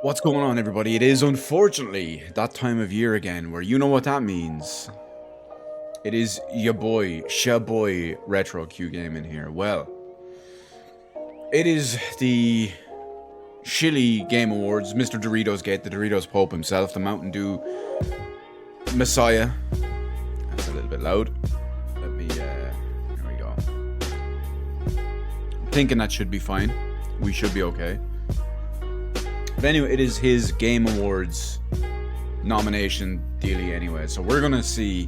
What's going on, everybody? It is unfortunately that time of year again where you know what that means. It is your boy, Shaboy Retro Q Gaming here. Well, it is the Shilly Game Awards, Mr. Doritosgate, the Doritos Pope himself, the Mountain Dew Messiah. That's a little bit loud. Let me, here we go. Thinking that should be fine. We should be okay. But anyway, it is his Game Awards nomination dealie anyway. So we're going to see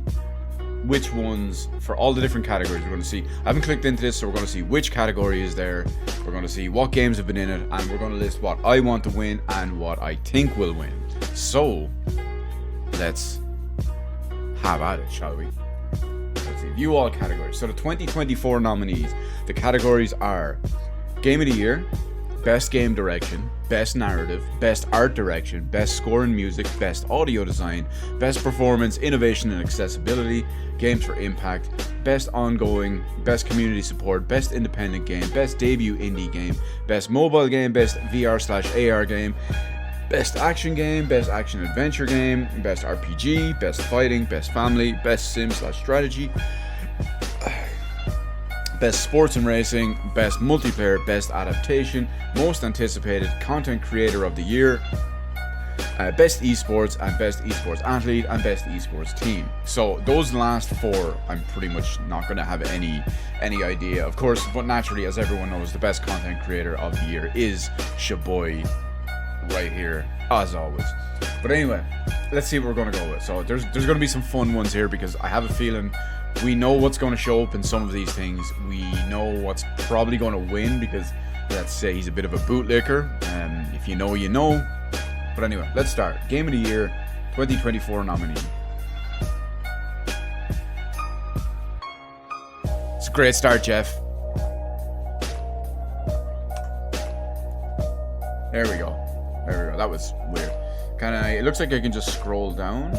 which ones, for all the different categories, we're going to see. I haven't clicked into this, so we're going to see which category is there. We're going to see what games have been in it, and we're going to list what I want to win and what I think will win. So, let's have at it, shall we? Let's see. View all categories. So the 2024 nominees, the categories are Game of the Year, Best Game Direction, Best Narrative, Best Art Direction, Best Score and Music, Best Audio Design, Best Performance, Innovation and Accessibility, Games for Impact, Best Ongoing, Best Community Support, Best Independent Game, Best Debut Indie Game, Best Mobile Game, Best VR/AR Game, Best Action Game, Best Action Adventure Game, Best RPG, Best Fighting, Best Family, Best Sim/Strategy, Best Sports and Racing, Best Multiplayer, Best Adaptation, Most Anticipated, Content Creator of the Year, Best Esports, and Best Esports Athlete, and Best Esports Team. So those last four, I'm pretty much not going to have any idea, of course, but naturally, as everyone knows, the Best Content Creator of the Year is Shaboy right here, as always. But anyway, let's see what we're going to go with. So there's going to be some fun ones here, because I have a feeling we know what's going to show up in some of these things. We know what's probably going to win, because let's say he's a bit of a bootlicker. If you know, you know. But anyway, let's start. Game of the Year 2024 nominee. It's a great start, Geoff. There we go. That was weird. It looks like I can just scroll down.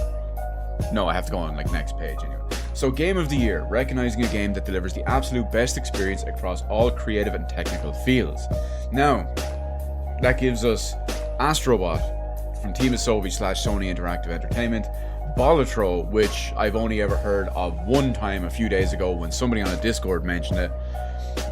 No, I have to go on next page anyway. So, Game of the Year, recognizing a game that delivers the absolute best experience across all creative and technical fields. Now, that gives us Astrobot from Team Asobi/Sony Interactive Entertainment, Bolitro, which I've only ever heard of one time a few days ago when somebody on a Discord mentioned it,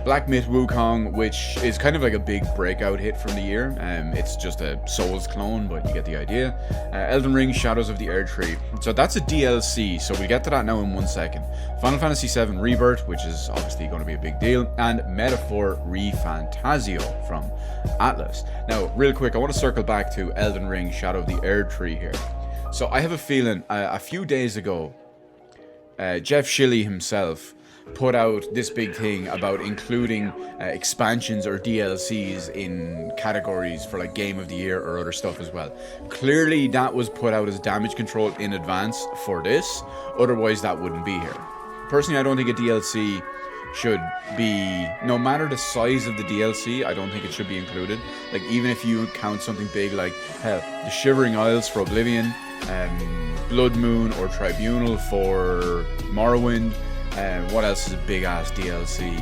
Black Myth Wukong, which is kind of like a big breakout hit from the year. It's just a Souls clone, but you get the idea. Elden Ring Shadows of the Erdtree. So that's a DLC, so we'll get to that now in 1 second. Final Fantasy VII Rebirth, which is obviously going to be a big deal. And Metaphor ReFantazio from Atlas. Now, real quick, I want to circle back to Elden Ring Shadow of the Erdtree here. So I have a feeling, a few days ago, Geoff Shilly himself put out this big thing about including expansions or DLCs in categories for Game of the Year or other stuff as well. Clearly that was put out as damage control in advance for this, otherwise that wouldn't be here. Personally, I don't think a DLC should be, no matter the size of the DLC, I don't think it should be included. Even if you count something big like, hell, the Shivering Isles for Oblivion, Blood Moon or Tribunal for Morrowind. What else is a big ass DLC?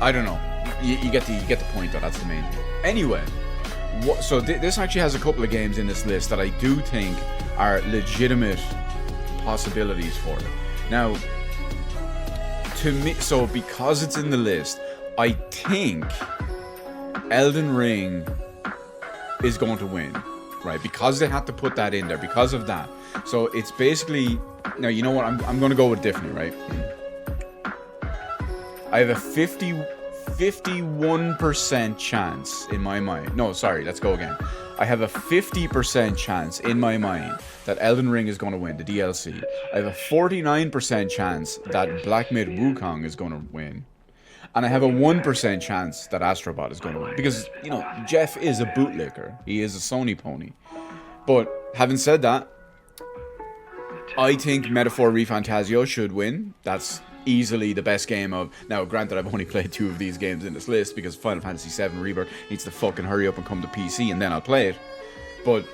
I don't know. You get the point though. That's the main thing. Anyway, so this actually has a couple of games in this list that I do think are legitimate possibilities for it. Now, to me, so because it's in the list, I think Elden Ring is going to win, right? Because they had to put that in there because of that. So it's basically, now you know what, I'm going to go with differently, right? I have a 51% chance in my mind. No, sorry, let's go again. I have a 50% chance in my mind that Elden Ring is going to win the DLC. I have a 49% chance that Black Myth Wukong is going to win. And I have a 1% chance that Astrobot is going to win. Because, Geoff is a bootlicker. He is a Sony pony. But having said that, I think Metaphor ReFantazio should win. That's easily the best game of... Now, granted, I've only played 2 of these games in this list because Final Fantasy VII Rebirth needs to fucking hurry up and come to PC and then I'll play it. But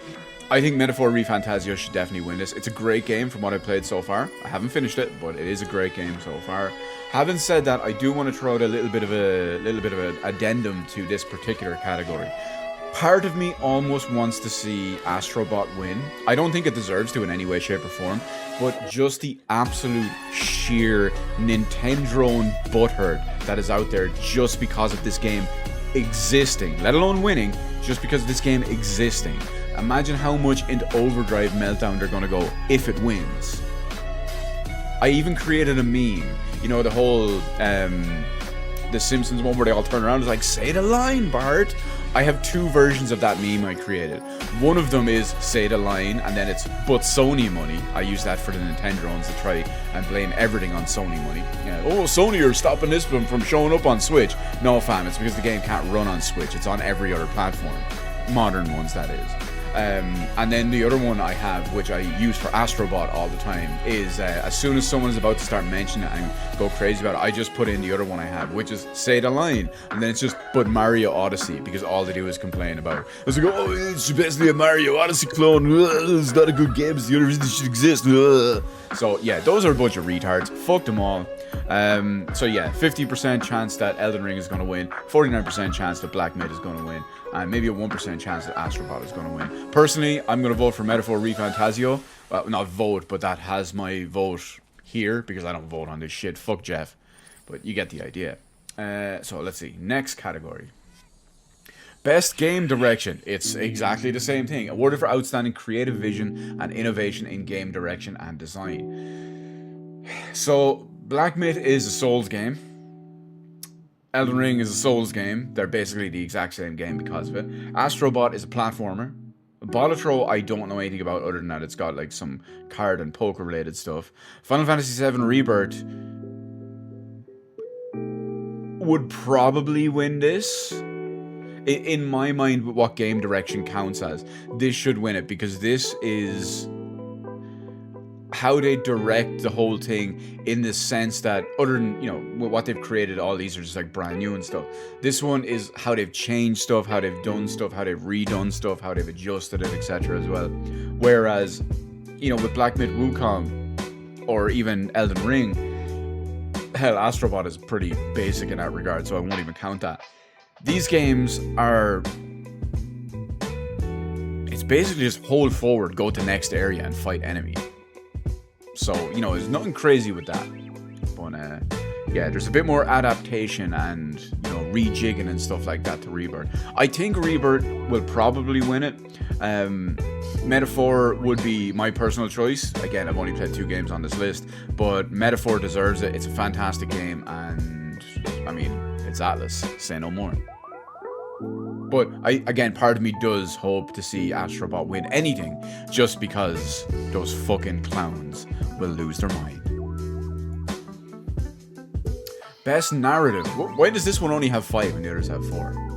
I think Metaphor ReFantazio should definitely win this. It's a great game from what I've played so far. I haven't finished it, but it is a great game so far. Having said that, I do want to throw out a little bit of an addendum to this particular category. Part of me almost wants to see Astrobot win. I don't think it deserves to in any way, shape, or form, but just the absolute sheer Nintendo butthurt that is out there just because of this game existing, let alone winning, just because of this game existing. Imagine how much into overdrive meltdown they're gonna go if it wins. I even created a meme, you know, the whole the Simpsons one where they all turn around and like, say the line, Bart. I have two versions of that meme I created. One of them is say the line, and then it's but Sony money. I use that for the Nintendrones to try and blame everything on Sony money. Yeah, oh, Sony are stopping this one from showing up on Switch. No, fam, it's because the game can't run on Switch. It's on every other platform. Modern ones, that is. And then the other one I have, which I use for Astrobot all the time, is as soon as someone is about to start mentioning it and go crazy about it, I just put in the other one I have, which is say the line, and then it's just but Mario Odyssey, because all they do is complain about it. It's like, oh, it's basically a Mario Odyssey clone. It's not a good game. It's the only reason it should exist. So yeah, those are a bunch of retards. Fuck them all. So yeah, 50% chance that Elden Ring is going to win, 49% chance that Black Myth is going to win, and maybe a 1% chance that Astrobot is going to win. Personally, I'm going to vote for Metaphor ReFantazio. Well, not vote, but that has my vote here, because I don't vote on this shit. Fuck Geoff. But you get the idea. So let's see. Next category. Best Game Direction. It's exactly the same thing. Awarded for outstanding creative vision and innovation in game direction and design. So, Black Myth is a Souls game. Elden Ring is a Souls game. They're basically the exact same game because of it. Astrobot is a platformer. Bolotro, I don't know anything about other than that it's got like some card and poker related stuff. Final Fantasy VII Rebirth would probably win this. In my mind, what game direction counts as, this should win it, because this is how they direct the whole thing, in the sense that, other than, you know, what they've created, all these are just like brand new and stuff. This one is how they've changed stuff, how they've done stuff, how they've redone stuff, how they've adjusted it, etc. as well. Whereas, you know, with Black Myth Wukong or even Elden Ring, hell, Astrobot is pretty basic in that regard, so I won't even count that. These games are, it's basically just hold forward, go to next area and fight enemy. So, you know, there's nothing crazy with that. But, yeah, there's a bit more adaptation and, you know, rejigging and stuff like that to Rebirth. I think Rebirth will probably win it. Metaphor would be my personal choice. Again, I've only played 2 games on this list, but Metaphor deserves it. It's a fantastic game, and, I mean, it's Atlas. Say no more. But, again, part of me does hope to see Astrobot win anything, just because those fucking clowns will lose their mind. Best Narrative. Why does this one only have 5 and the others have 4?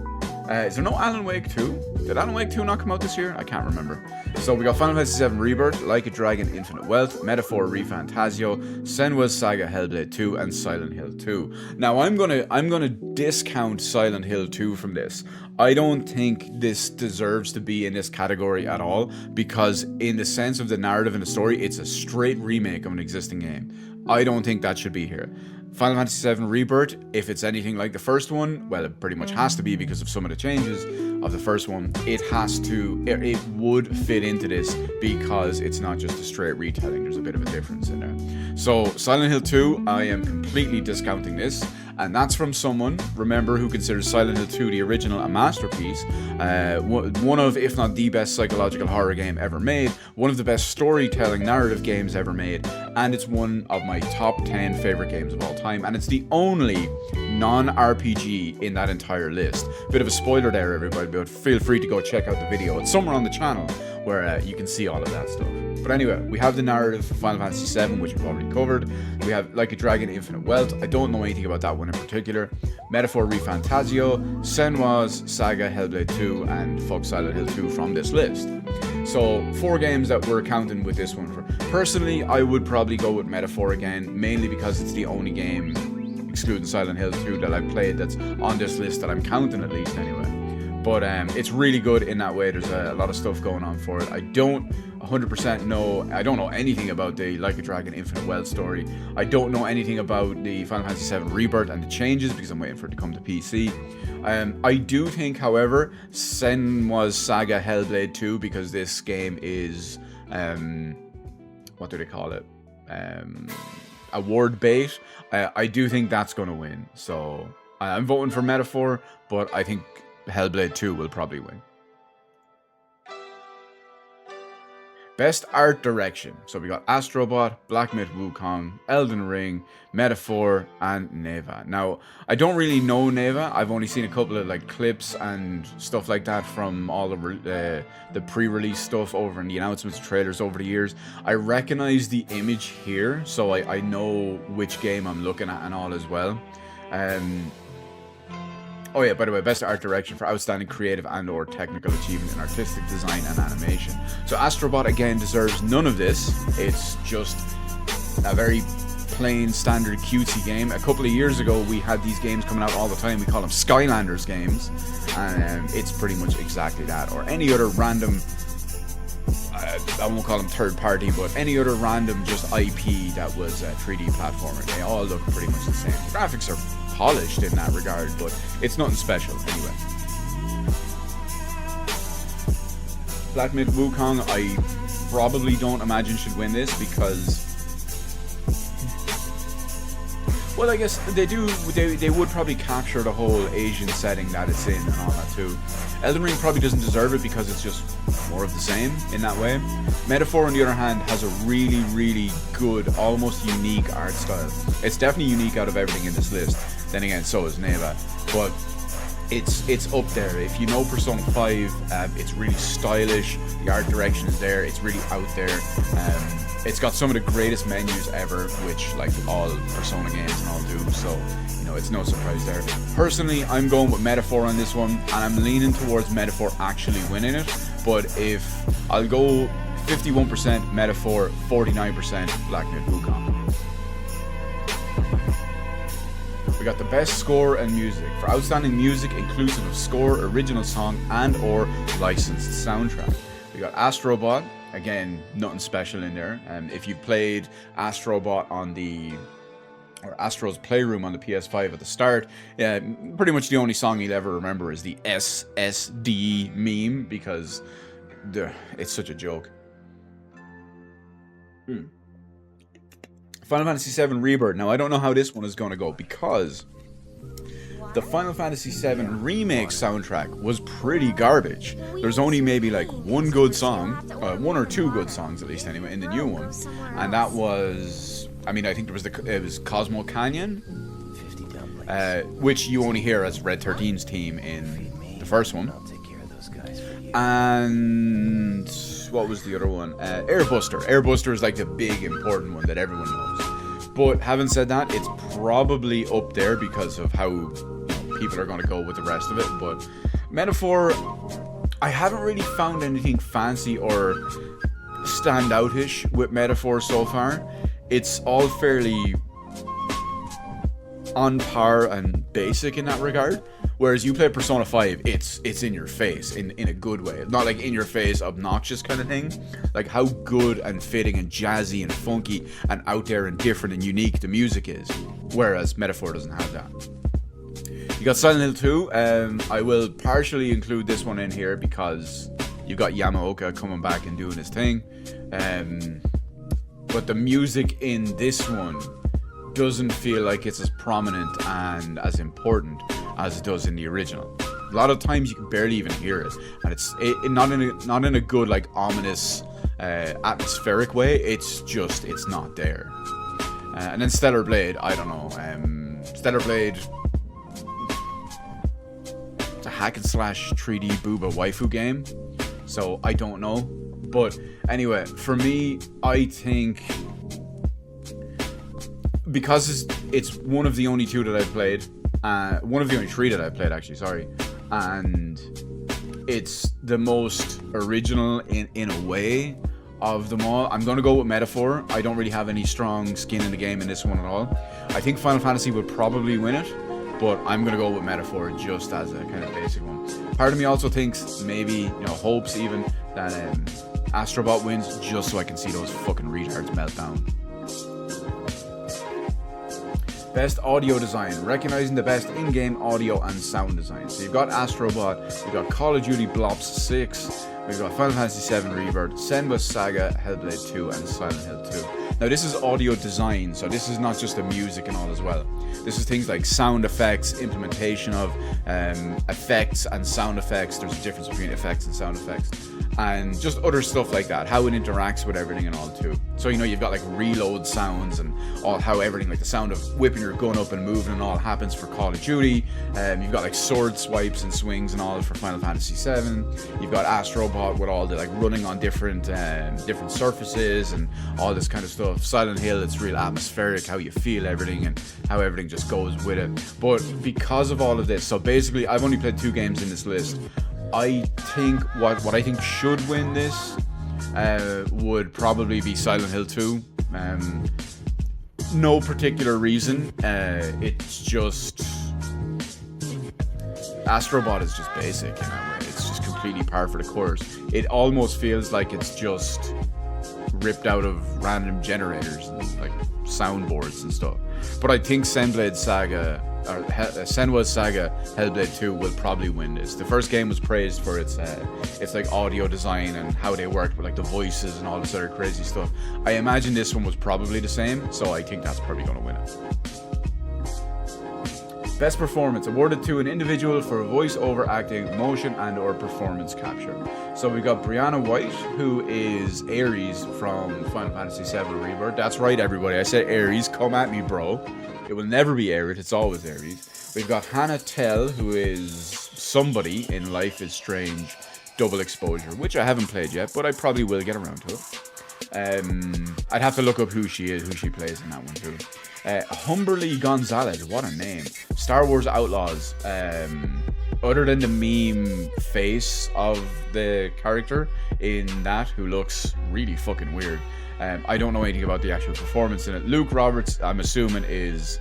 Is there no Alan Wake 2? Did Alan Wake 2 not come out this year? I can't remember. So we got Final Fantasy VII Rebirth, Like a Dragon Infinite Wealth, Metaphor ReFantazio, Senua's Saga Hellblade 2, and Silent Hill 2. Now I'm gonna discount Silent Hill 2 from this. I don't think this deserves to be in this category at all, because in the sense of the narrative and the story, it's a straight remake of an existing game. I don't think that should be here. Final Fantasy VII Rebirth, if it's anything like the first one, well, it pretty much has to be because of some of the changes of the first one. It would fit into this because it's not just a straight retelling. There's a bit of a difference in there. So, Silent Hill 2, I am completely discounting this. And that's from someone, remember, who considers Silent Hill 2 the original a masterpiece, one of, if not the best psychological horror game ever made, one of the best storytelling narrative games ever made, and it's one of my top 10 favorite games of all time, and it's the only non-RPG in that entire list. Bit of a spoiler there, everybody, but feel free to go check out the video. It's somewhere on the channel where you can see all of that stuff. But anyway, we have the narrative for Final Fantasy VII, which we've already covered. We have Like a Dragon Infinite Wealth. I don't know anything about that one in particular. Metaphor ReFantazio, Senua's Saga Hellblade 2, and fuck Silent Hill 2 from this list. So 4 games that we're counting with this one for. Personally, I would probably go with Metaphor again, mainly because it's the only game, excluding Silent Hill 2, that I've played that's on this list that I'm counting, at least anyway. But it's really good in that way. There's a lot of stuff going on for it. I don't 100% know. I don't know anything about the Like a Dragon Infinite Wealth story. I don't know anything about the Final Fantasy VII Rebirth and the changes because I'm waiting for it to come to PC. I do think, however, Senua's Saga Hellblade 2, because this game is what do they call it? Award bait. I do think that's going to win. So I'm voting for Metaphor, but I think Hellblade 2 will probably win. Best Art Direction. So we got Astrobot, Black Myth Wukong, Elden Ring, Metaphor, and Neva. Now, I don't really know Neva. I've only seen a couple of like clips and stuff like that from all the pre-release stuff over in the announcements, trailers over the years. I recognize the image here, so I know which game I'm looking at and all as well. Oh yeah, by the way, best art direction for outstanding creative and or technical achievement in artistic design and animation. So Astrobot, again, deserves none of this. It's just a very plain, standard, cutesy game. A couple of years ago, we had these games coming out all the time. We call them Skylanders games. And it's pretty much exactly that. Or any other random, I won't call them third party, but any other random just IP that was a 3D platformer. They all look pretty much the same. The graphics are polished in that regard, but it's nothing special anyway. Black Myth Wukong, I probably don't imagine should win this because, well, I guess they would probably capture the whole Asian setting that it's in and all that too. Elden Ring probably doesn't deserve it because it's just more of the same in that way. Metaphor, on the other hand, has a really, really good, almost unique art style. It's definitely unique out of everything in this list. Then again, so is Neva. But it's up there. If you know Persona 5, it's really stylish. The art direction is there. It's really out there. It's got some of the greatest menus ever, which like all Persona games and all do. So, you know, it's no surprise there. Personally, I'm going with Metaphor on this one, and I'm leaning towards Metaphor actually winning it. But if I'll go 51% Metaphor, 49% Black Myth Wukong. We got the best score and music. For outstanding music inclusive of score, original song, and or licensed soundtrack. We got Astrobot. Again, nothing special in there. If you've played Astrobot on or Astro's Playroom on the PS5 at the start, pretty much the only song you'll ever remember is the SSD meme, because it's such a joke. Final Fantasy VII Rebirth. Now, I don't know how this one is going to go, because the Final Fantasy VII Remake soundtrack was pretty garbage. There's only maybe like one good song, one or two good songs at least anyway, in the new one. And that was, I mean, I think it was Cosmo Canyon, which you only hear as Red 13's team in the first one. And what was the other one? Airbuster. Airbuster is like the big important one that everyone knows. But having said that, it's probably up there because of how people are going to go with the rest of it. But Metaphor, I haven't really found anything fancy or standoutish with Metaphor so far. It's all fairly on par and basic in that regard. Whereas you play Persona 5, it's in your face in a good way. Not like in your face, obnoxious kind of thing. Like how good and fitting and jazzy and funky and out there and different and unique the music is. Whereas Metaphor doesn't have that. You got Silent Hill 2. I will partially include this one in here because you got Yamaoka coming back and doing his thing. But the music in this one doesn't feel like it's as prominent and as important as it does in the original. A lot of times you can barely even hear it, and it's not in a good, like, ominous atmospheric way. It's not there. And then Stellar Blade, I don't know. Stellar Blade, it's a hack and slash 3D booba waifu game, so I don't know. But anyway, for me, I think because it's one of the only two that I've played, one of the only three that I've played actually, sorry, and it's the most original in a way of them all, I'm going to go with Metaphor. I don't really have any strong skin in the game in this one at all. I think Final Fantasy would probably win it, but I'm gonna go with Metaphor just as a kind of basic one. Part of me also thinks maybe, hopes even that Astrobot wins, just so I can see those fucking retards melt down. Best audio design, recognizing the best in-game audio and sound design. So you've got Astrobot, you've got Call of Duty Black Ops 6, we've got Final Fantasy VII Rebirth, Senwa's Saga, Hellblade 2, and Silent Hill 2. Now this is audio design, so this is not just the music and all as well. This is things like sound effects, implementation of effects and sound effects. There's a difference between effects and sound effects. And just other stuff like that, how it interacts with everything and all too. So you've got like reload sounds and all, how everything, like the sound of whipping your gun up and moving and all happens for Call of Duty. You've got like sword swipes and swings and all for Final Fantasy VII. You've got Astrobot with all the like running on different surfaces and all this kind of stuff. Silent Hill, it's real atmospheric, how you feel everything and how everything just goes with it. But because of all of this, so basically I've only played 2 games in this list. I think what I think should win this would probably be Silent Hill 2. No particular reason. It's just Astrobot is just basic in that way. It's just completely par for the course. It almost feels like it's just ripped out of random generators and like soundboards and stuff. But I think Senwa's Saga, Hellblade 2 will probably win this. The first game was praised for its like audio design and how they worked with like the voices and all this other crazy stuff. I imagine this one was probably the same, so I think that's probably going to win it. Best performance, awarded to an individual for voice-over acting, motion and or performance capture. So we got Brianna White, who is Ares from Final Fantasy VII Rebirth. That's right, everybody. I said Ares. Come at me, bro. It will never be Aerith. It's always Ares. We've got Hannah Tell, who is somebody in Life is Strange Double Exposure, which I haven't played yet, but I probably will get around to it. I'd have to look up who she is, who she plays in that one too. Humberly Gonzalez, what a name. Star Wars Outlaws. Other than the meme face of the character in that, who looks really fucking weird, I don't know anything about the actual performance in it. Luke Roberts, I'm assuming, is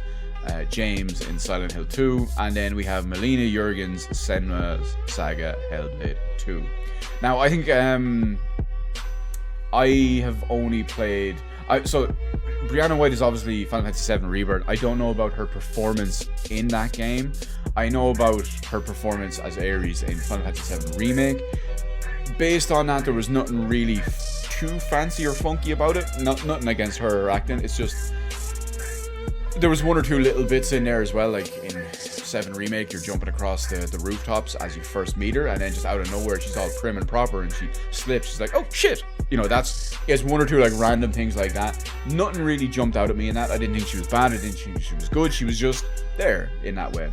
James in Silent Hill 2. And then we have Melina Jurgens, Senwa's Saga, Hellblade 2. Now, I think I have only played... So, Brianna White is obviously Final Fantasy VII Rebirth. I don't know about her performance in that game. I know about her performance as Ares in Final Fantasy VII Remake. Based on that, there was nothing really too fancy or funky about it. Nothing against her acting. It's just... There was one or two little bits in there as well, like in 7 Remake, you're jumping across the rooftops as you first meet her, and then just out of nowhere, she's all prim and proper, and she slips. She's like, oh shit! It's one or two like random things like that. Nothing really jumped out at me in that. I didn't think she was bad. I didn't think she was good. She was just there in that way.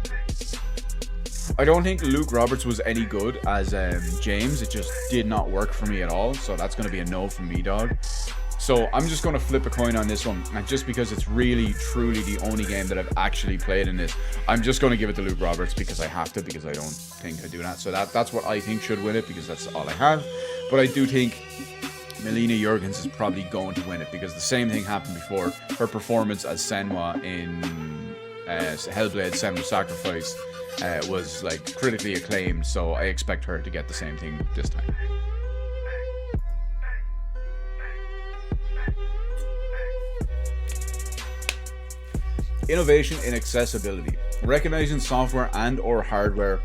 I don't think Luke Roberts was any good as James. It just did not work for me at all. So that's going to be a no from me, dog. So I'm just going to flip a coin on this one. And just because it's really, truly the only game that I've actually played in this, I'm just going to give it to Luke Roberts because I have to, because I don't think I do that. So that's what I think should win it, because that's all I have. But I do think Melina Jurgens is probably going to win it, because the same thing happened before. Her performance as Senwa in Hellblade: Senua's Sacrifice was like critically acclaimed, so I expect her to get the same thing this time. Innovation in accessibility, recognizing software and or hardware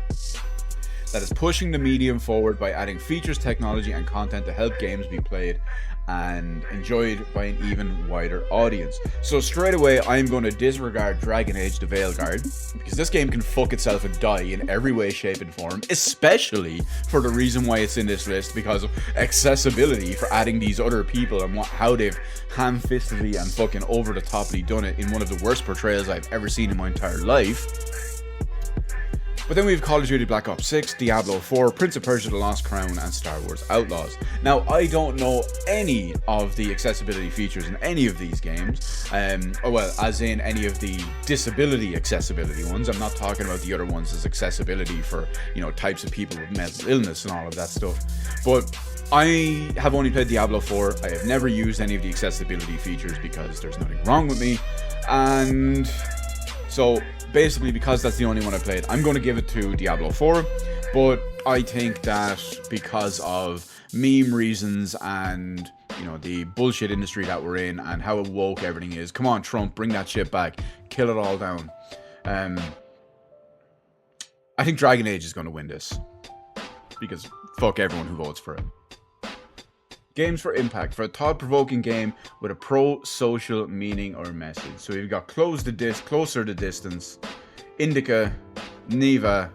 that is pushing the medium forward by adding features, technology and content to help games be played and enjoyed by an even wider audience. So straight away, I'm going to disregard Dragon Age the Veilguard, because this game can fuck itself and die in every way, shape and form, especially for the reason why it's in this list, because of accessibility, for adding these other people and how they've ham-fistedly and fucking over-the-toply done it in one of the worst portrayals I've ever seen in my entire life. But then we have Call of Duty Black Ops 6, Diablo 4, Prince of Persia: The Lost Crown, and Star Wars Outlaws. Now, I don't know any of the accessibility features in any of these games, as in any of the disability accessibility ones. I'm not talking about the other ones as accessibility for, types of people with mental illness and all of that stuff. But I have only played Diablo 4. I have never used any of the accessibility features because there's nothing wrong with me. And so basically, because that's the only one I played, I'm going to give it to Diablo 4. But I think that because of meme reasons and, you know, the bullshit industry that we're in and how woke everything is, come on, Trump, bring that shit back, kill it all down. I think Dragon Age is going to win this, because fuck everyone who votes for it. Games for impact, for a thought-provoking game with a pro-social meaning or message. So we've got Closer to Distance, Indica, Neva,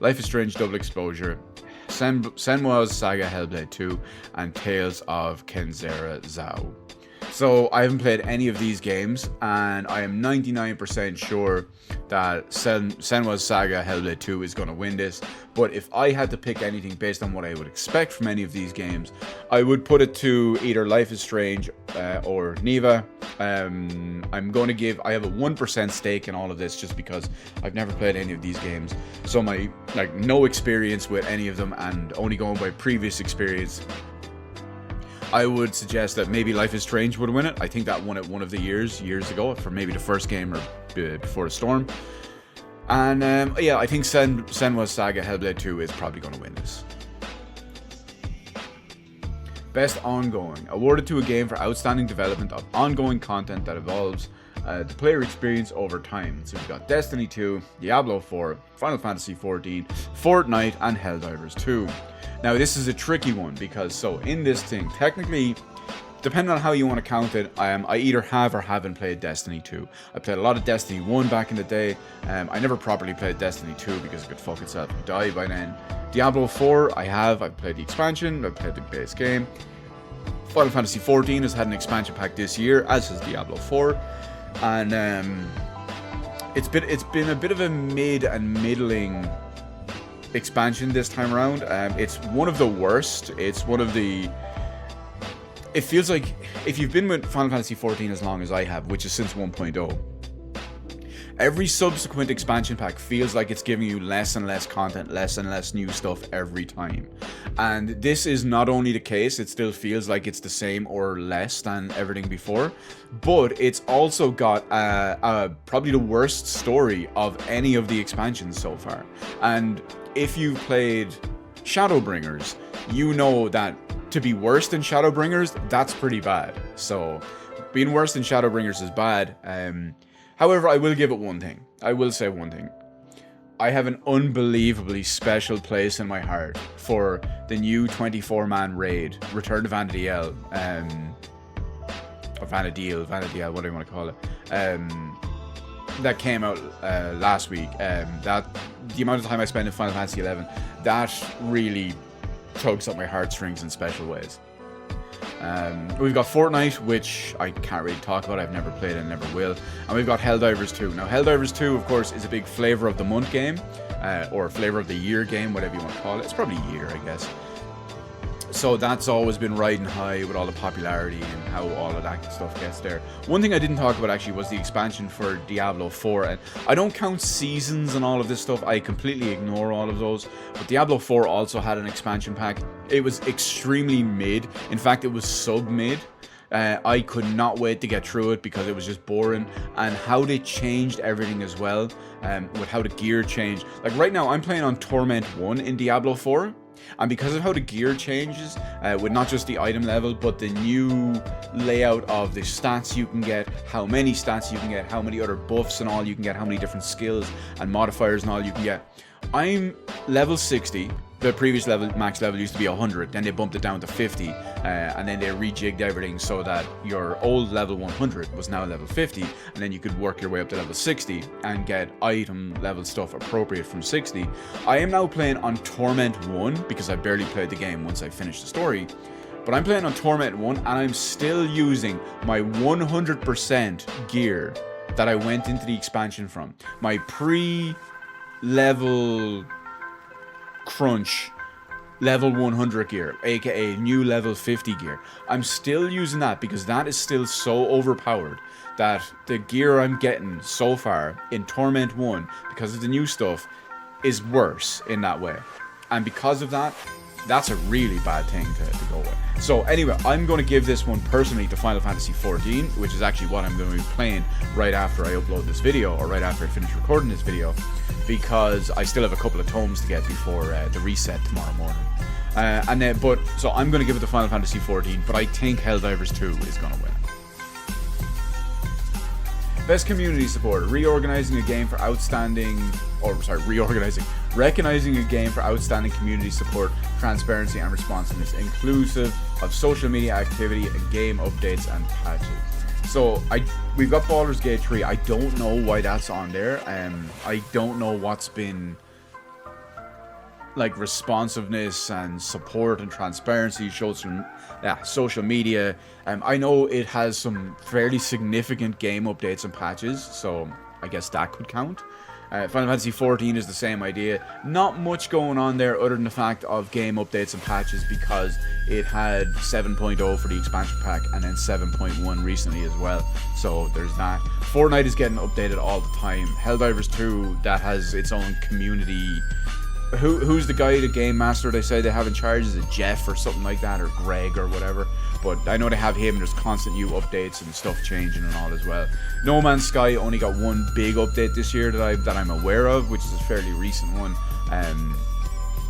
Life is Strange Double Exposure, Senmua's Saga Hellblade 2, and Tales of Kenzera Zhao. So I haven't played any of these games, and I am 99% sure that Senmua's Saga Hellblade 2 is going to win this. But if I had to pick anything based on what I would expect from any of these games, I would put it to either Life is Strange or Neva. I have a 1% stake in all of this just because I've never played any of these games. So my no experience with any of them, and only going by previous experience, I would suggest that maybe Life is Strange would win it. I think that won it one of the years ago, for maybe the first game or Before the Storm. And yeah, I think Senmua's Saga Hellblade 2 is probably going to win this. Best Ongoing. Awarded to a game for outstanding development of ongoing content that evolves the player experience over time. So we've got Destiny 2, Diablo 4, Final Fantasy 14, Fortnite, and Helldivers 2. Now this is a tricky one because in this thing, technically, depending on how you want to count it, I either have or haven't played Destiny 2. I played a lot of Destiny 1 back in the day. I never properly played Destiny 2 because it could fuck itself and die by then. Diablo 4, I've played the expansion, I've played the base game. Final Fantasy 14 has had an expansion pack this year, as has Diablo 4. And it's been a bit of a mid and middling expansion this time around. It's one of the worst. It feels like, if you've been with Final Fantasy 14 as long as I have, which is since 1.0, every subsequent expansion pack feels like it's giving you less and less content, less and less new stuff every time. And this is not only the case, it still feels like it's the same or less than everything before, but it's also got probably the worst story of any of the expansions so far. And if you've played Shadowbringers, you know that to be worse than Shadowbringers, that's pretty bad. So being worse than Shadowbringers is bad. However, I will give it one thing. I will say one thing. I have an unbelievably special place in my heart for the new 24-man raid, Return to Vana'diel, or Vana'diel, what do you want to call it? That came out last week. That the amount of time I spent in Final Fantasy 11, that really tugs at my heartstrings in special ways. We've got Fortnite, which I can't really talk about. I've never played and never will. And we've got Helldivers 2. Now, Helldivers 2, of course, is a big flavor of the month game, or flavor of the year game, whatever you want to call it. It's probably year, I guess. So that's always been riding high with all the popularity and how all of that stuff gets there. One thing I didn't talk about actually was the expansion for Diablo 4. And I don't count seasons and all of this stuff. I completely ignore all of those. But Diablo 4 also had an expansion pack. It was extremely mid. In fact, it was sub-mid. I could not wait to get through it because it was just boring. And how they changed everything as well, with how the gear changed. Like right now, I'm playing on Torment 1 in Diablo 4. And because of how the gear changes, with not just the item level, but the new layout of the stats you can get, how many stats you can get, how many other buffs and all you can get, how many different skills and modifiers and all you can get. I'm level 60. The previous max level used to be 100, then they bumped it down to 50, and then they rejigged everything so that your old level 100 was now level 50, and then you could work your way up to level 60 and get item level stuff appropriate from 60. I am now playing on Torment 1 because I barely played the game once I finished the story, but I'm playing on Torment 1 and I'm still using my 100% gear that I went into the expansion from. My pre-level crunch level 100 gear, aka new level 50 gear. I'm still using that because that is still so overpowered that the gear I'm getting so far in Torment 1, because of the new stuff, is worse in that way. And because of that, That's a really bad thing to go with. So anyway, I'm going to give this one personally to Final Fantasy XIV, which is actually what I'm going to be playing right after I upload this video, or right after I finish recording this video, because I still have a couple of tomes to get before the reset tomorrow morning. So I'm going to give it to Final Fantasy XIV, but I think Helldivers 2 is going to win. Best community support, recognizing a game for outstanding community support, transparency and responsiveness, inclusive of social media activity and game updates and patches. So we've got Baldur's Gate 3. I don't know why that's on there. I don't know what's been like responsiveness and support and transparency shows from social media. I know it has some fairly significant game updates and patches, so I guess that could count. Final Fantasy XIV is the same idea. Not much going on there other than the fact of game updates and patches, because it had 7.0 for the expansion pack and then 7.1 recently as well. So there's that. Fortnite is getting updated all the time. Helldivers 2, that has its own community. Who's the guy, the game master they say they have in charge? Is it Geoff or something like that, or Greg or whatever? But I know they have him. There's constant new updates and stuff changing and all as well. No Man's Sky only got one big update this year that I'm aware of, which is a fairly recent one.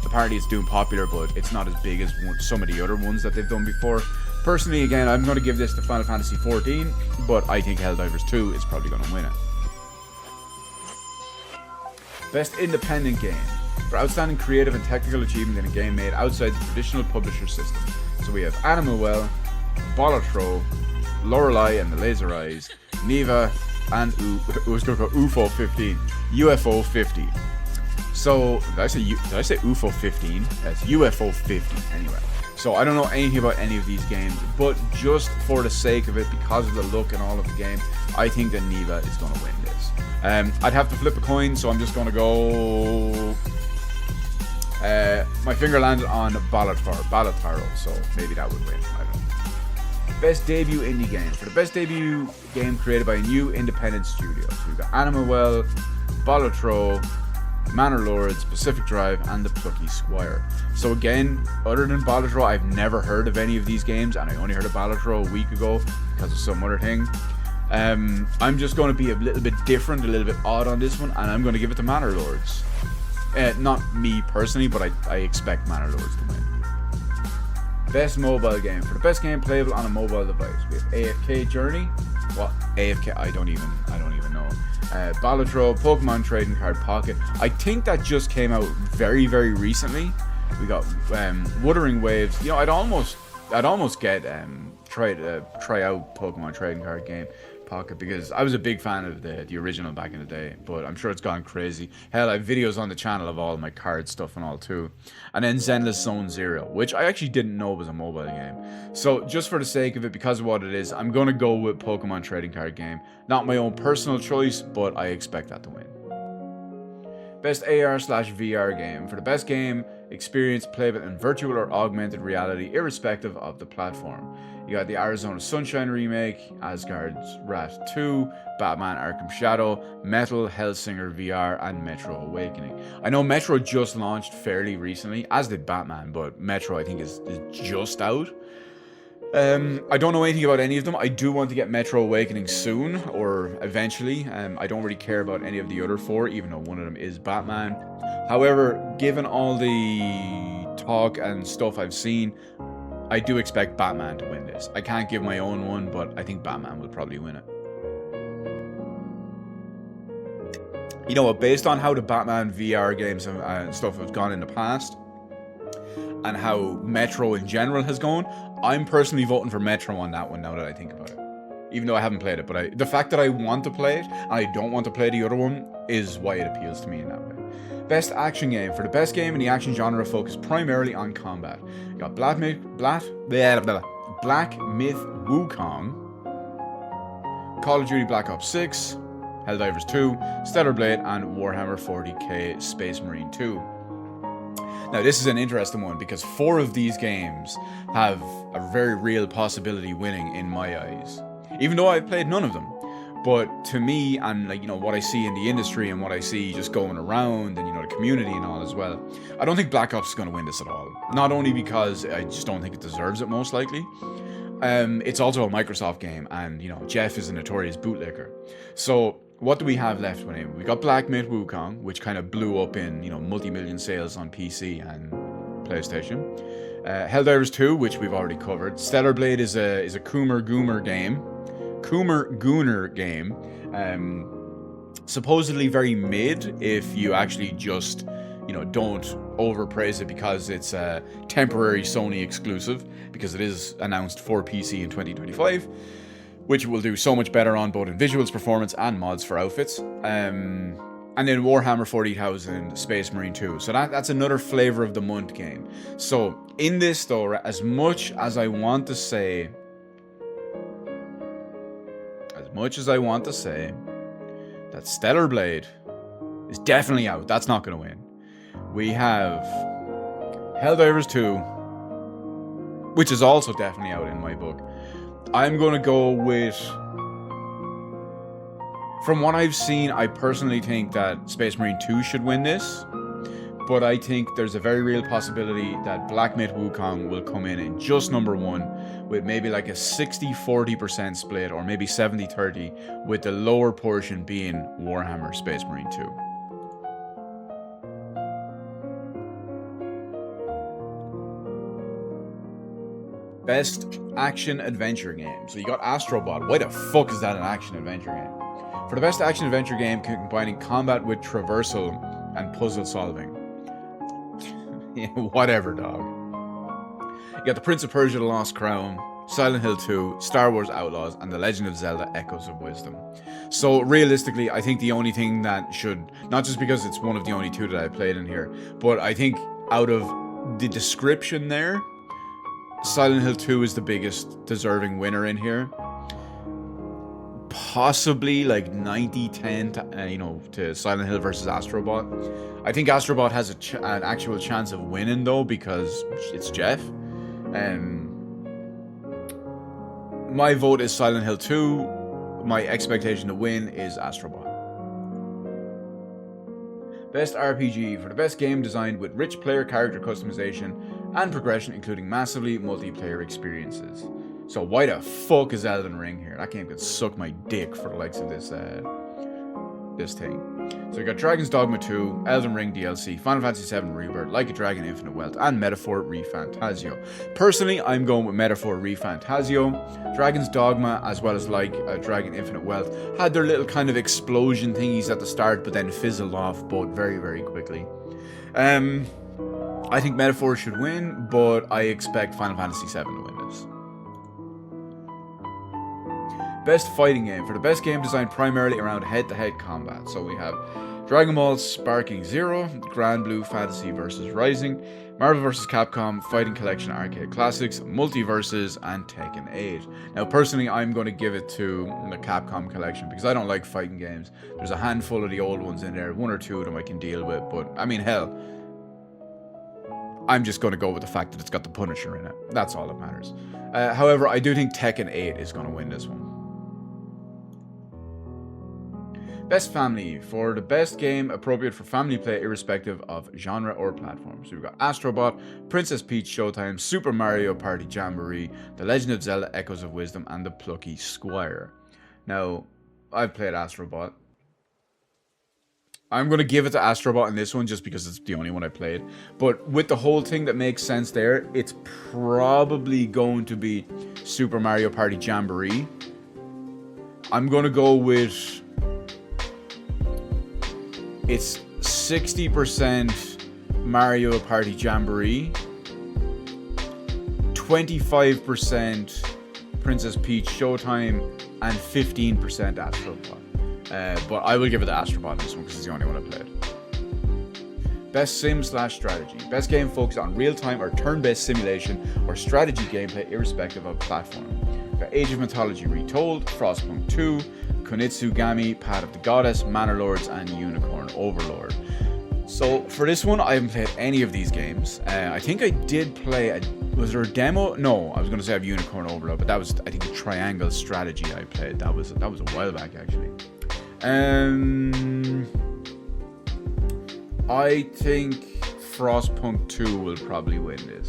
Apparently it's doing popular, but it's not as big as some of the other ones that they've done before. Personally, again, I'm going to give this to Final Fantasy XIV, but I think Helldivers 2 is probably going to win it. Best independent game. For outstanding creative and technical achievement in a game made outside the traditional publisher system. So we have Animal Well, Bolotro, Lorelei and the Laser Eyes, Neva, and UFO 15. UFO 15. So, did I say UFO 15? That's UFO 50, anyway. So, I don't know anything about any of these games, but just for the sake of it, because of the look and all of the game, I think that Neva is going to win this. I'd have to flip a coin, so I'm just going to go... my finger landed on Balataro, so maybe that would win. I don't know. Best debut indie game. For the best debut game created by a new independent studio. So we've got Animal Well, Balatro, Manor Lords, Pacific Drive, and The Plucky Squire. So again, other than Balatro, I've never heard of any of these games, and I only heard of Balatro a week ago because of some other thing. I'm just going to be a little bit different, a little bit odd on this one, and I'm going to give it to Manor Lords. Not me personally, but I expect Manor Lords to win. Best mobile game. For the best game playable on a mobile device, we have AFK Journey. What? AFK? I don't even know. Balatro, Pokemon Trading Card Pocket. I think that just came out very, very recently. We got Wuthering Waves. You know, I'd almost get try out Pokemon Trading Card Game Pocket, because I was a big fan of the original back in the day, but I'm sure it's gone crazy. Hell, I have videos on the channel of all my card stuff and all too. And then Zenless Zone Zero, which I actually didn't know was a mobile game. So just for the sake of it, because of what it is, I'm gonna go with Pokemon Trading Card Game. Not my own personal choice, but I expect that to win. Best AR/VR game. For the best game experience playable in virtual or augmented reality, irrespective of the platform. You got the Arizona Sunshine remake, Asgard's Wrath 2, Batman Arkham Shadow, Metal, Hellsinger VR, and Metro Awakening. I know Metro just launched fairly recently, as did Batman, but Metro I think is just out. I don't know anything about any of them. I do want to get Metro Awakening soon, or eventually. I don't really care about any of the other four, even though one of them is Batman. However, given all the talk and stuff I've seen, I do expect Batman to win this. I can't give my own one, but I think Batman will probably win it. You know what, based on how the Batman VR games and stuff have gone in the past, and how Metro in general has gone, I'm personally voting for Metro on that one now that I think about it. Even though I haven't played it, but the fact that I want to play it, and I don't want to play the other one, is why it appeals to me in that way. Best action game. For the best game in the action genre focused primarily on combat. You got Black Myth Wukong, Call of Duty Black Ops 6, Helldivers 2, Stellar Blade, and Warhammer 40k Space Marine 2. Now this is an interesting one, because 4 of these games have a very real possibility winning in my eyes, even though I've played none of them. But to me, and like, you know, what I see in the industry and what I see just going around and, you know, the community and all as well, I don't think Black Ops is going to win this at all. Not only because I just don't think it deserves it, most likely. It's also a Microsoft game, and, you know, Geoff is a notorious bootlicker. So what do we have left with him? We got Black Myth Wukong, which kind of blew up in, you know, multi-million sales on PC and PlayStation. Helldivers 2, which we've already covered. Stellar Blade is a Coomer Gooner game. Supposedly very mid if you actually just, you know, don't overpraise it because it's a temporary Sony exclusive, because it is announced for PC in 2025, which will do so much better on both in visuals, performance, and mods for outfits. And then Warhammer 40,000 Space Marine 2. So that's another flavor of the month game. So in this though, as much as I want to say that Stellar Blade is definitely out, that's not going to win. We have Helldivers 2, which is also definitely out in my book. I'm going to go with, from what I've seen, I personally think that Space Marine 2 should win this, but I think there's a very real possibility that Black Myth Wukong will come in just number 1, with maybe like a 60-40% split, or maybe 70-30, with the lower portion being Warhammer Space Marine 2. Best action adventure game. So you got Astrobot. Why the fuck is that an action adventure game? For the best action adventure game combining combat with traversal and puzzle solving. Whatever, dog. You got The Prince of Persia: The Lost Crown, Silent Hill 2, Star Wars Outlaws, and The Legend of Zelda: Echoes of Wisdom. So realistically, I think the only thing that should, not just because it's one of the only 2 that I played in here, but I think out of the description there, Silent Hill 2 is the biggest deserving winner in here. Possibly like 90-10 to, to Silent Hill versus Astrobot. I think Astrobot has an actual chance of winning though, because it's Geoff. My vote is Silent Hill 2. My expectation to win is Astrobot. Best RPG. For the best game designed with rich player character customization and progression, including massively multiplayer experiences. So why the fuck is Elden Ring here? That game could suck my dick for the likes of this thing. So you got Dragon's Dogma 2, Elden Ring DLC, Final Fantasy VII Rebirth, Like a Dragon Infinite Wealth, and Metaphor ReFantazio. Personally, I'm going with Metaphor ReFantazio. Dragon's Dogma, as well as Like a Dragon Infinite Wealth, had their little kind of explosion thingies at the start, but then fizzled off both very, very quickly. I think Metaphor should win, but I expect Final Fantasy VII to win this. Best fighting game. For the best game designed primarily around head-to-head combat. So we have Dragon Ball Sparking Zero, Grand Blue Fantasy vs. Rising, Marvel vs. Capcom, Fighting Collection Arcade Classics, Multiverses, and Tekken 8. Now personally, I'm going to give it to the Capcom Collection because I don't like fighting games. There's a handful of the old ones in there, 1 or 2 of them I can deal with, but I mean, hell, I'm just going to go with the fact that it's got the Punisher in it. That's all that matters. However, I do think Tekken 8 is going to win this one. Best family. For the best game appropriate for family play irrespective of genre or platform. So we've got Astrobot, Princess Peach Showtime, Super Mario Party Jamboree, The Legend of Zelda Echoes of Wisdom, and The Plucky Squire. Now, I've played Astrobot. I'm going to give it to Astrobot in this one just because it's the only one I played. But with the whole thing that makes sense there, it's probably going to be Super Mario Party Jamboree. I'm going to go with... It's 60% Mario Party Jamboree, 25% Princess Peach Showtime, and 15% Astrobot. But I will give it to Astrobot in this one because it's the only one I played. Best sim/strategy. Best game focused on real-time or turn-based simulation or strategy gameplay irrespective of platform. We've got Age of Mythology Retold, Frostpunk 2, Kunitsugami, Path of the Goddess, Manor Lords, and Unicorn Overlord. So for this one, I haven't played any of these games. I think I did play Was there a demo? No, I was going to say I have Unicorn Overload, but that was, I think, a Triangle Strategy I played. That was a while back, actually. I think Frostpunk 2 will probably win this.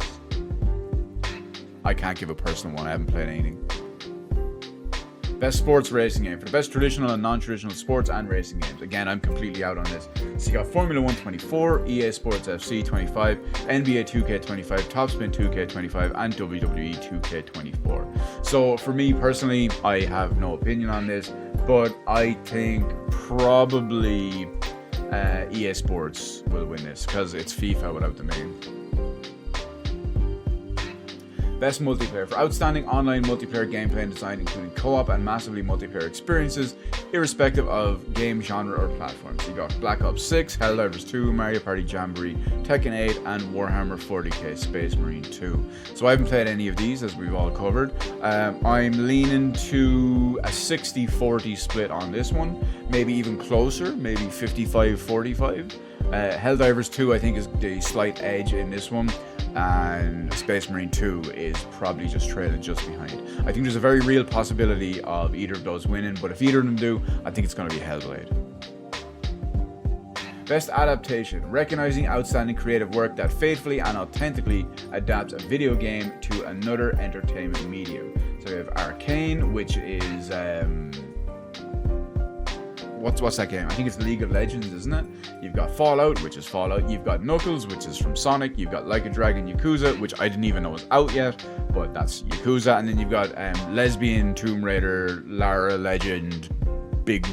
I can't give a personal one. I haven't played anything. Best sports racing game. For the best traditional and non-traditional sports and racing games. Again, I'm completely out on this. So you got Formula 1 24, EA Sports FC 25, NBA 2K 25, Topspin 2K 25, and WWE 2K 24. So for me personally, I have no opinion on this, but I think probably EA Sports will win this because it's FIFA without the name. Best multiplayer. For outstanding online multiplayer gameplay and design, including co-op and massively multiplayer experiences, irrespective of game genre or platform. So you got Black Ops 6, Helldivers 2, Mario Party Jamboree, Tekken 8, and Warhammer 40k Space Marine 2. So I haven't played any of these, as we've all covered. I'm leaning to a 60-40 split on this one, maybe even closer, maybe 55-45. Helldivers 2, I think, is the slight edge in this one. And Space Marine 2 is probably just trailing just behind. I think there's a very real possibility of either of those winning, but if either of them do, I think it's going to be Hellblade. Best adaptation. Recognizing outstanding creative work that faithfully and authentically adapts a video game to another entertainment medium. So we have Arcane, which is what's that game? I think it's League of Legends, isn't it? You've got Fallout, which is Fallout. You've got Knuckles, which is from Sonic. You've got Like a Dragon Yakuza, which I didn't even know was out yet, but that's Yakuza. And then you've got Lesbian Tomb Raider, Lara Legend, Big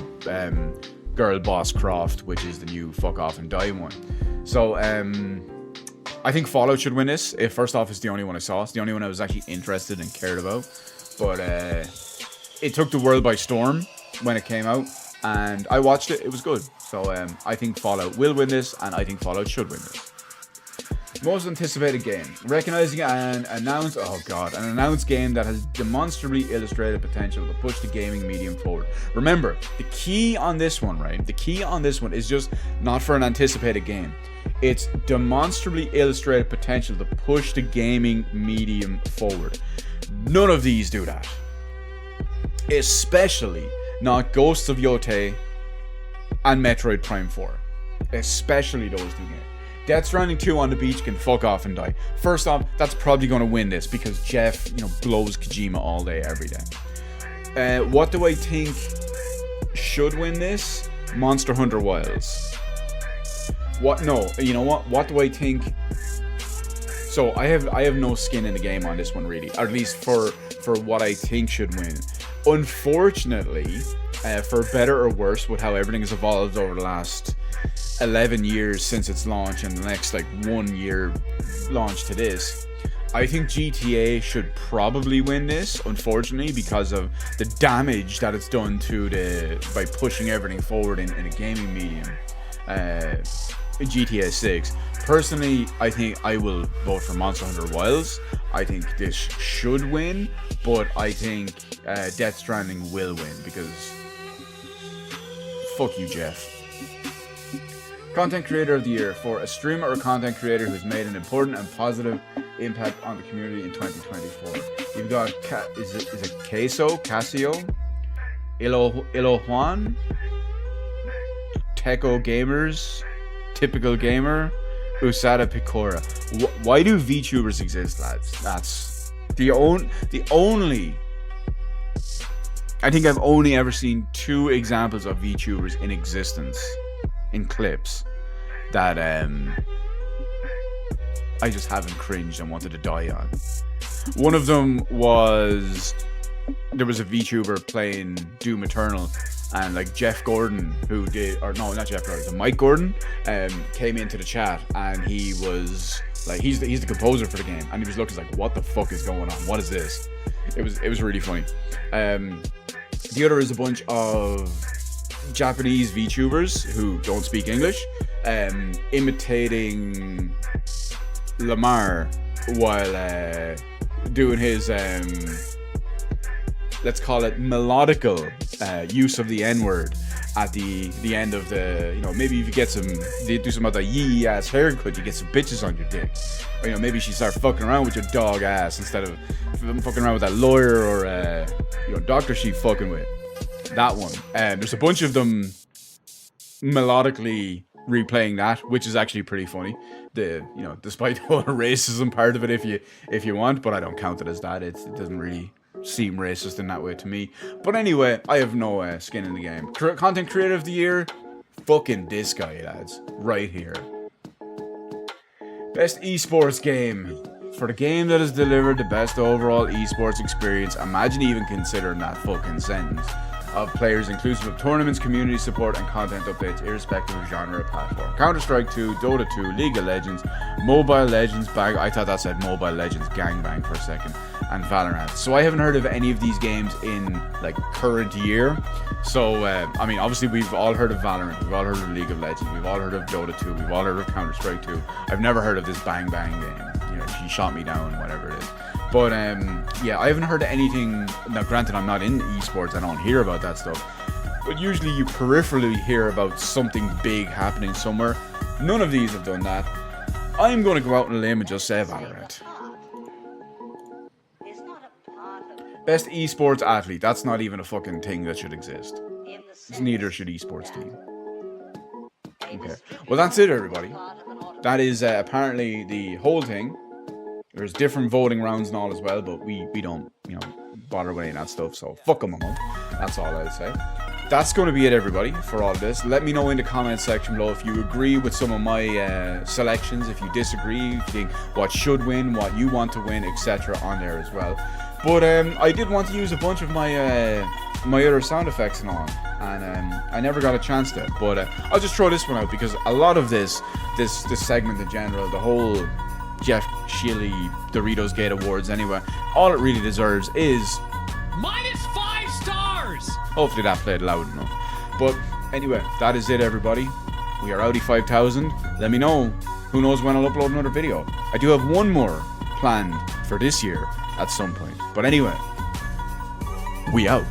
Girl Boss Croft, which is the new Fuck Off and Die one. So I think Fallout should win this. First off, it's the only one I saw. It's the only one I was actually interested and cared about. But it took the world by storm when it came out. And I watched it, it was good. So I think Fallout will win this, and I think Fallout should win this. Most anticipated game. Recognizing an announced game that has demonstrably illustrated potential to push the gaming medium forward. Remember, the key on this one, right? The key on this one is just not for an anticipated game. It's demonstrably illustrated potential to push the gaming medium forward. None of these do that. Especially not Ghosts of Yotei and Metroid Prime 4. Especially those two games. Death Stranding 2 on the beach can fuck off and die. First off, that's probably going to win this because Geoff, blows Kojima all day, every day. What do I think should win this? Monster Hunter Wilds. What? No, you know what? What do I think? So I have no skin in the game on this one, really. Or at least for what I think should win. Unfortunately, for better or worse, with how everything has evolved over the last 11 years since its launch and the next 1 year launch to this, I think GTA should probably win this, unfortunately, because of the damage that it's done by pushing everything forward in a gaming medium. GTA 6. Personally, I think I will vote for Monster Hunter Wilds. I think this should win, but I think Death Stranding will win because fuck you, Geoff. Content Creator of the Year. For a streamer or content creator who's made an important and positive impact on the community in 2024. You've got is it Casio, Ilo Juan, Techo Gamers, Typical Gamer, Usada Picora. Why do VTubers exist, lads? That's the only. I think I've only ever seen 2 examples of VTubers in existence, in clips, that I just haven't cringed and wanted to die on. One of them was, there was a VTuber playing Doom Eternal, and Jeff Gordon, Mike Gordon, came into the chat, and he was he's the composer for the game, and he was looking what the fuck is going on? What is this? It was really funny. The other is a bunch of Japanese VTubers who don't speak English, imitating Lamar while doing his let's call it melodical use of the N-word, at the end of the, you know, maybe if you get they do some other yee ass haircut, you get some bitches on your dick. Or, you know, maybe she start fucking around with your dog ass instead of fucking around with that lawyer or, you know, doctor she fucking with. That one. And there's a bunch of them melodically replaying that, which is actually pretty funny. You know, despite the whole racism part of it, if you want, but I don't count it as that. It doesn't really seem racist in that way to me. But anyway, I have no skin in the game. Content Creator of the Year, fucking this guy, lads, right here. Best esports game. For the game that has delivered the best overall esports experience, imagine even considering that fucking sentence, of players inclusive of tournaments, community support, and content updates, irrespective of genre or platform. Counter-Strike 2, Dota 2, League of Legends, Mobile Legends, I thought that said Mobile Legends Gangbang for a second, and Valorant. So I haven't heard of any of these games in, like, current year. So, I mean, obviously we've all heard of Valorant, we've all heard of League of Legends, we've all heard of Dota 2, we've all heard of Counter-Strike 2. I've never heard of this Bang Bang game. You know, she shot me down, whatever it is. But, yeah, I haven't heard of anything. Now, granted, I'm not in esports, I don't hear about that stuff. But usually you peripherally hear about something big happening somewhere. None of these have done that. I'm going to go out on a limb and just say Valorant. Best esports athlete. That's not even a fucking thing that should exist. Neither should esports team. Okay. Well, that's it, everybody. That is apparently the whole thing. There's different voting rounds and all as well, but we don't, you know, bother with any of that stuff, so fuck them all. That's all I'd say. That's going to be it, everybody, for all of this. Let me know in the comment section below if you agree with some of my selections, if you disagree, if you think what should win, what you want to win, etc. on there as well. But I did want to use a bunch of my my other sound effects and all, and I never got a chance to. But I'll just throw this one out because a lot of this segment in general, the whole Geoff Shilly Doritosgate Awards anyway, all it really deserves is -5 stars. Hopefully that played loud enough. But anyway, that is it, everybody. We are Audi 5000. Let me know. Who knows when I'll upload another video. I do have one more planned for this year at some point. But anyway, we out.